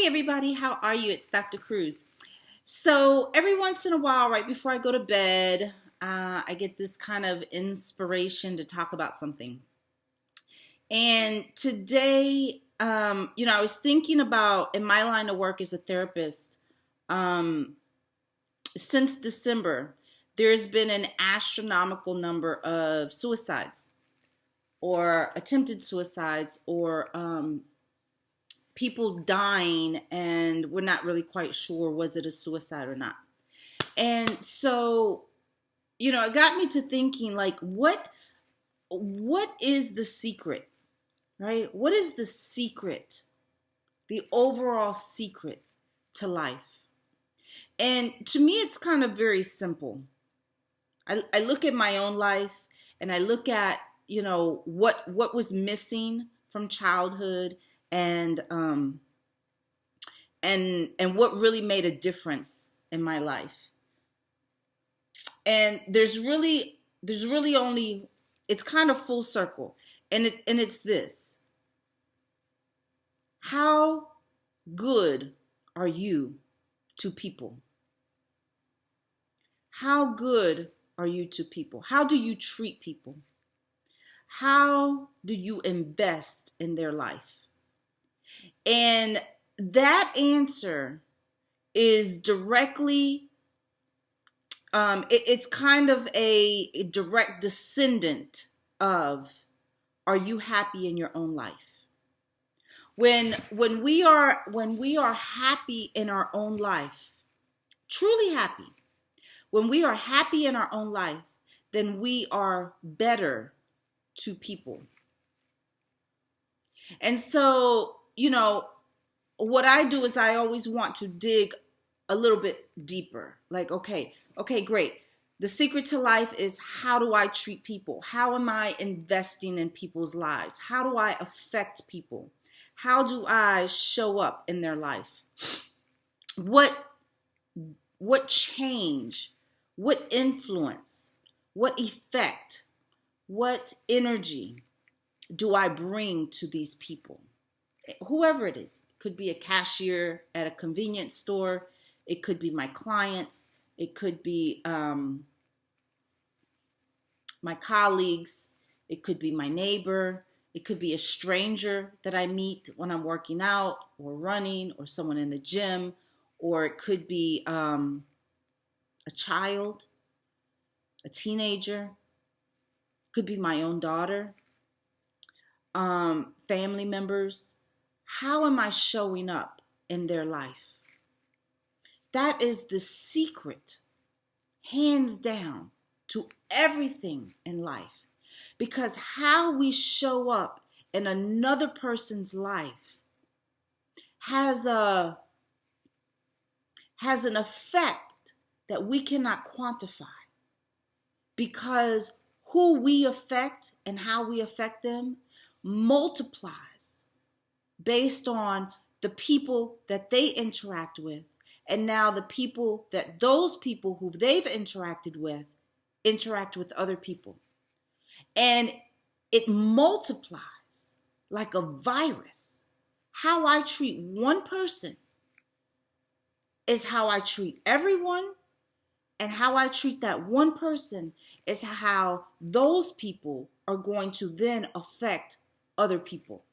Hey everybody, how are you? It's Dr. Cruz. So every once in a while, right before I go to bed, I get this kind of inspiration to talk about something. And today, I was thinking about in my line of work as a therapist, um, since December, there's been an astronomical number of suicides or attempted suicides or people dying, and we're not really quite sure was it a suicide or not. And so, it got me to thinking, like, what is the secret, right? What is the secret, the overall secret to life? And to me, it's kind of very simple. I look at my own life and I look at, what was missing from childhood, and and what really made a difference in my life. And there's really only, it's kind of full circle, and it's this: how good are you to people? How good are you to people? How do you treat people? How do you invest in their life? And that answer is directly, it's kind of a direct descendant of, are you happy in your own life? When we are happy in our own life, truly happy, when we are happy in our own life, then we are better to people. And so, what I do is I always want to dig a little bit deeper. Like, okay, great. The secret to life is, how do I treat people? How am I investing in people's lives? How do I affect people? How do I show up in their life? What change, what influence, what effect, what energy do I bring to these people? Whoever it is. It could be a cashier at a convenience store. It could be my clients. It could be my colleagues. It could be my neighbor. It could be a stranger that I meet when I'm working out or running, or someone in the gym. Or it could be a child, a teenager. It could be my own daughter, family members. How am I showing up in their life? That is the secret, hands down, to everything in life. Because how we show up in another person's life has an effect that we cannot quantify. Because who we affect and how we affect them multiplies based on the people that they interact with, and now the people that those people who they've interacted with interact with other people. And it multiplies like a virus. How I treat one person is how I treat everyone, and how I treat that one person is how those people are going to then affect other people.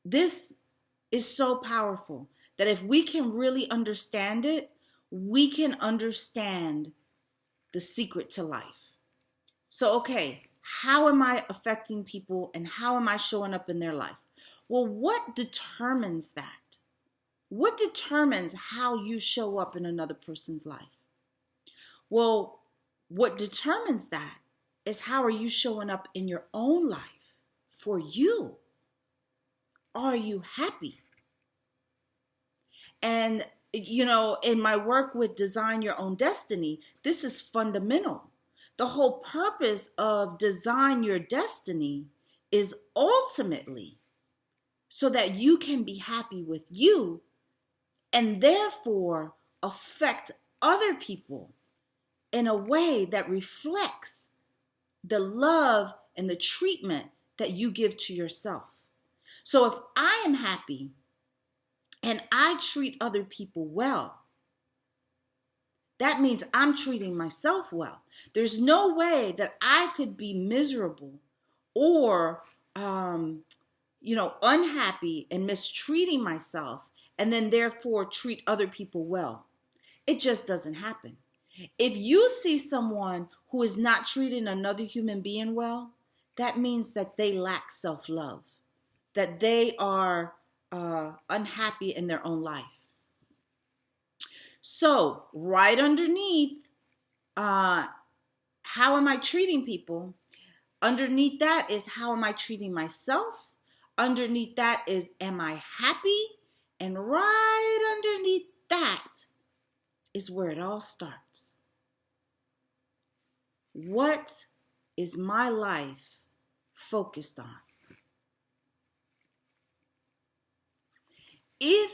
This is so powerful that if we can really understand it, we can understand the secret to life. So, okay, how am I affecting people, and how am I showing up in their life? Well, what determines that? What determines how you show up in another person's life? Well, what determines that is, how are you showing up in your own life for you? Are you happy? And, in my work with Design Your Own Destiny, this is fundamental. The whole purpose of Design Your Destiny is ultimately so that you can be happy with you, and therefore affect other people in a way that reflects the love and the treatment that you give to yourself. So if I am happy and I treat other people well, that means I'm treating myself well. There's no way that I could be miserable or, unhappy and mistreating myself and then therefore treat other people well. It just doesn't happen. If you see someone who is not treating another human being well, that means that they lack self-love, that they are unhappy in their own life. So right underneath, how am I treating people? Underneath that is, how am I treating myself? Underneath that is, am I happy? And right underneath that is where it all starts. What is my life focused on? If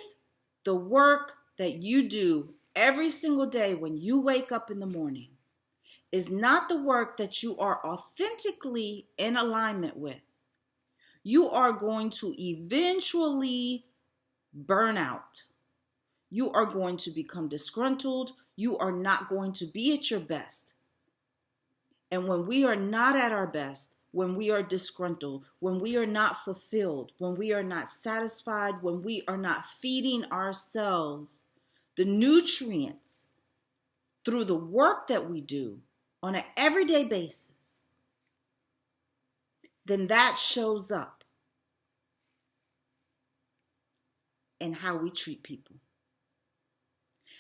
the work that you do every single day when you wake up in the morning is not the work that you are authentically in alignment with, you are going to eventually burn out. You are going to become disgruntled. You are not going to be at your best. And when we are not at our best, when we are disgruntled, when we are not fulfilled, when we are not satisfied, when we are not feeding ourselves the nutrients through the work that we do on an everyday basis, then that shows up in how we treat people.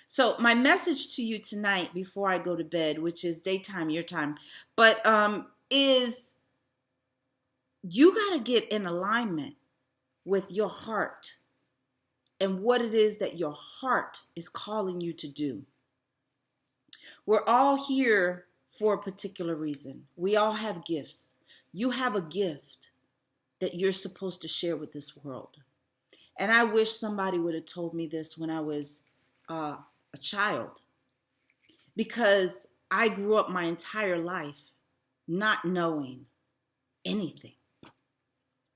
So my message to you tonight before I go to bed, which is daytime, your time, but is you got to get in alignment with your heart and what it is that your heart is calling you to do. We're all here for a particular reason. We all have gifts. You have a gift that you're supposed to share with this world. And I wish somebody would have told me this when I was a child, because I grew up my entire life not knowing anything.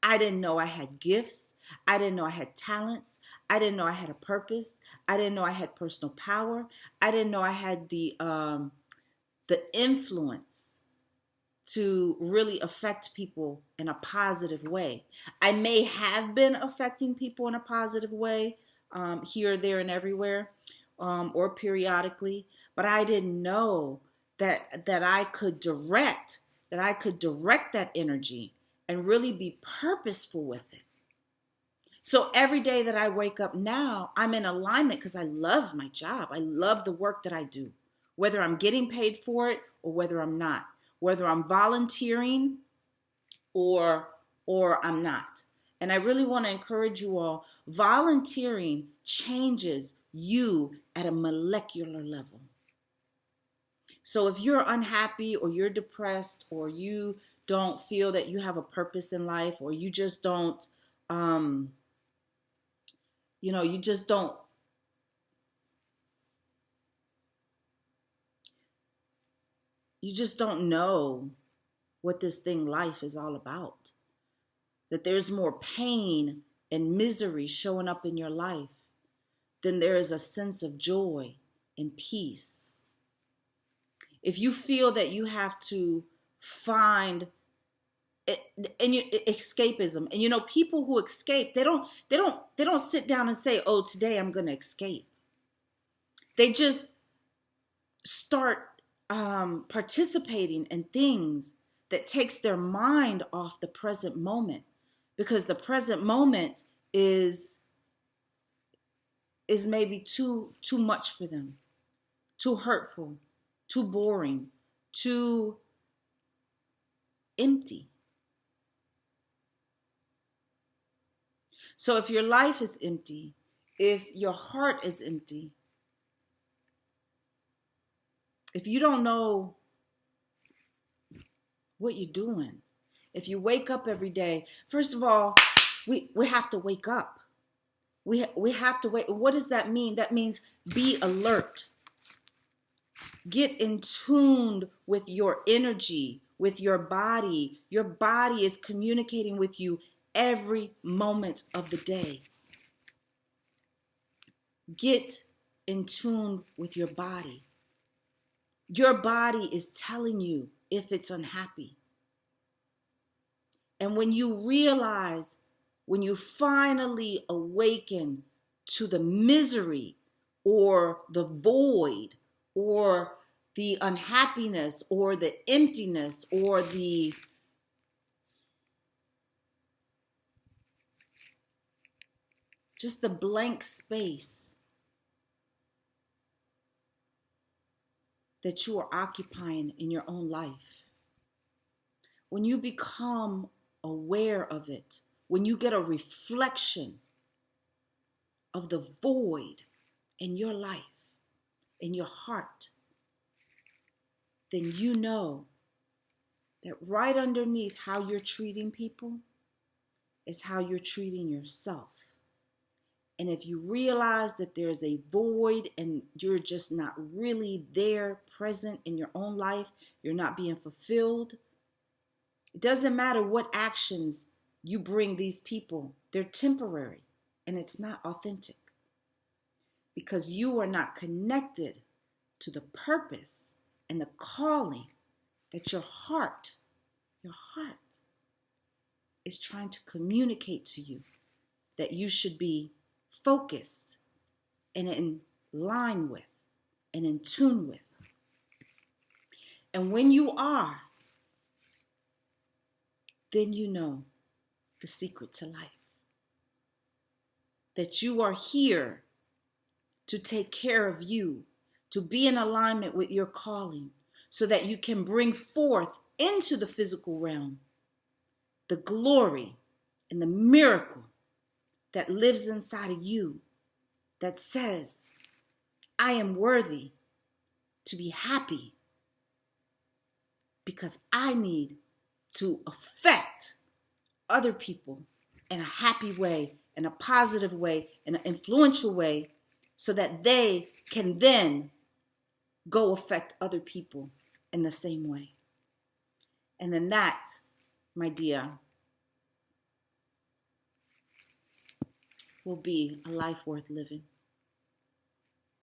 I didn't know I had gifts. I didn't know I had talents. I didn't know I had a purpose. I didn't know I had personal power. I didn't know I had the influence to really affect people in a positive way. I may have been affecting people in a positive way here, there, and everywhere, or periodically, but I didn't know that I could direct that energy and really be purposeful with it. So every day that I wake up now, I'm in alignment because I love my job. I love the work that I do, whether I'm getting paid for it or whether I'm not, whether I'm volunteering or I'm not. And I really want to encourage you all, volunteering changes you at a molecular level. So if you're unhappy or you're depressed or you don't feel that you have a purpose in life, or you just don't, you just don't, know what this thing life is all about, that there's more pain and misery showing up in your life than there is a sense of joy and peace. If you feel that you have to find escapism, and people who escape, they don't sit down and say, oh, today I'm going to escape. They just start participating in things that takes their mind off the present moment, because the present moment is maybe too much for them, too hurtful, too boring, too empty. So if your life is empty, if your heart is empty, if you don't know what you're doing, if you wake up every day, first of all, we have to wake up. We have to wake. What does that mean? That means be alert. Get in tune with your energy, with your body. Your body is communicating with you every moment of the day. Get in tune with your body. Your body is telling you if it's unhappy. And when you realize, when you finally awaken to the misery or the void or the unhappiness or the emptiness or the just the blank space that you are occupying in your own life, when you become aware of it, when you get a reflection of the void in your life, in your heart, then you know that right underneath how you're treating people is how you're treating yourself. And if you realize that there's a void and you're just not really there, present in your own life, you're not being fulfilled, it doesn't matter what actions you bring these people, they're temporary and it's not authentic because you are not connected to the purpose and the calling that your heart is trying to communicate to you, that you should be focused and in line with and in tune with. And when you are, then you know the secret to life. That you are here to take care of you, to be in alignment with your calling, so that you can bring forth into the physical realm the glory and the miracle that lives inside of you, that says, I am worthy to be happy because I need to affect other people in a happy way, in a positive way, in an influential way, so that they can then go affect other people in the same way. And then that, my dear, will be a life worth living.